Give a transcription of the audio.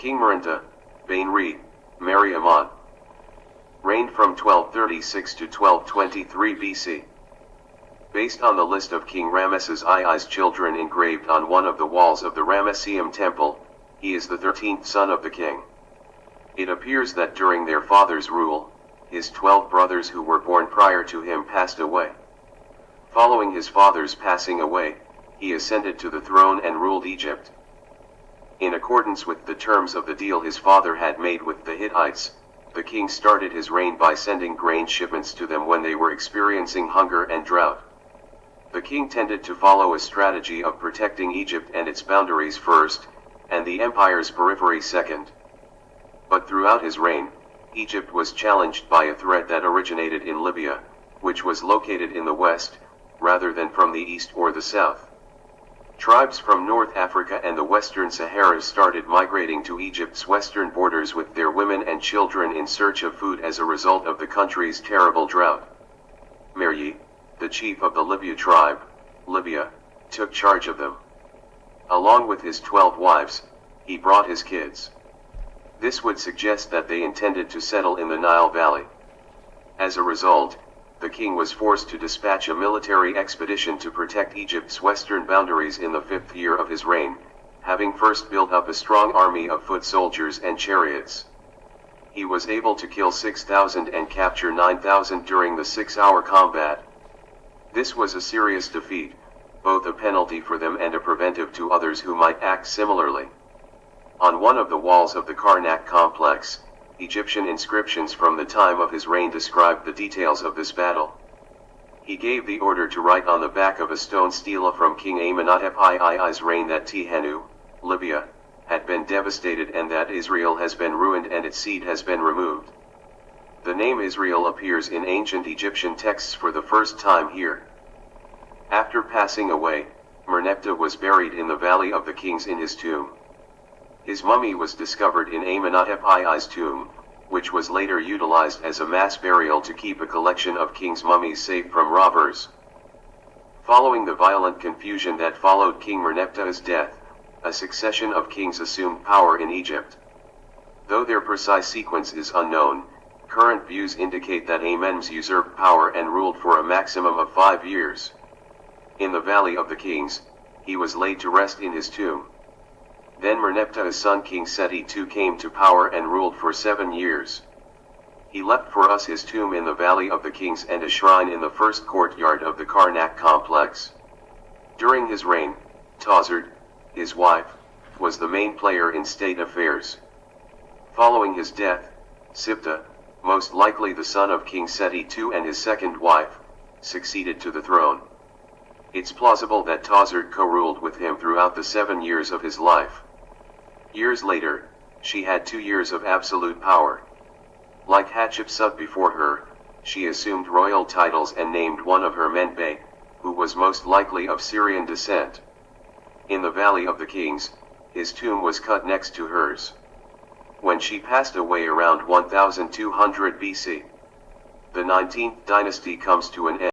King Merenptah, Baen Mery Amon. Reigned from 1236 to 1223 BC. Based on the list of King Ramesses II's children engraved on one of the walls of the Ramesseum temple, he is the 13th son of the king. It appears that during their father's rule, his 12 brothers who were born prior to him passed away. Following his father's passing away, he ascended to the throne and ruled Egypt. In accordance with the terms of the deal his father had made with the Hittites, the king started his reign by sending grain shipments to them when they were experiencing hunger and drought. The king tended to follow a strategy of protecting Egypt and its boundaries first, and the empire's periphery second. But throughout his reign, Egypt was challenged by a threat that originated in Libya, which was located in the west, rather than from the east or the south. Tribes from North Africa and the Western Sahara started migrating to Egypt's western borders with their women and children in search of food as a result of the country's terrible drought. Mery, the chief of the Libya tribe, Libya, took charge of them. Along with his 12 wives, he brought his kids. This would suggest that they intended to settle in the Nile Valley. As a result, the king was forced to dispatch a military expedition to protect Egypt's western boundaries in the 5th year of his reign, having first built up a strong army of foot soldiers and chariots. He was able to kill 6,000 and capture 9,000 during the 6-hour combat. This was a serious defeat, both a penalty for them and a preventive to others who might act similarly. On one of the walls of the Karnak complex, Egyptian inscriptions from the time of his reign describe the details of this battle. He gave the order to write on the back of a stone stela from King Amenhotep II's reign that Tehenu, Libya, had been devastated and that Israel has been ruined and its seed has been removed. The name Israel appears in ancient Egyptian texts for the first time here. After passing away, Merneptah was buried in the Valley of the Kings in his tomb. His mummy was discovered in Amenhotep II's tomb, which was later utilized as a mass burial to keep a collection of kings' mummies safe from robbers. Following the violent confusion that followed King Merneptah's death, a succession of kings assumed power in Egypt. Though their precise sequence is unknown, current views indicate that Amen's usurped power and ruled for a maximum of 5 years. In the Valley of the Kings, he was laid to rest in his tomb. Then Merneptah's son King Seti II came to power and ruled for 7 years. He left for us his tomb in the Valley of the Kings and a shrine in the first courtyard of the Karnak complex. During his reign, Tazard, his wife, was the main player in state affairs. Following his death, Siptah, most likely the son of King Seti II and his second wife, succeeded to the throne. It's plausible that Tazard co-ruled with him throughout the 7 years of his life. Years later, she had 2 years of absolute power. Like Hatshepsut before her, she assumed royal titles and named one of her men Baen, who was most likely of Syrian descent. In the Valley of the Kings, his tomb was cut next to hers. When she passed away around 1200 BC, the 19th dynasty comes to an end.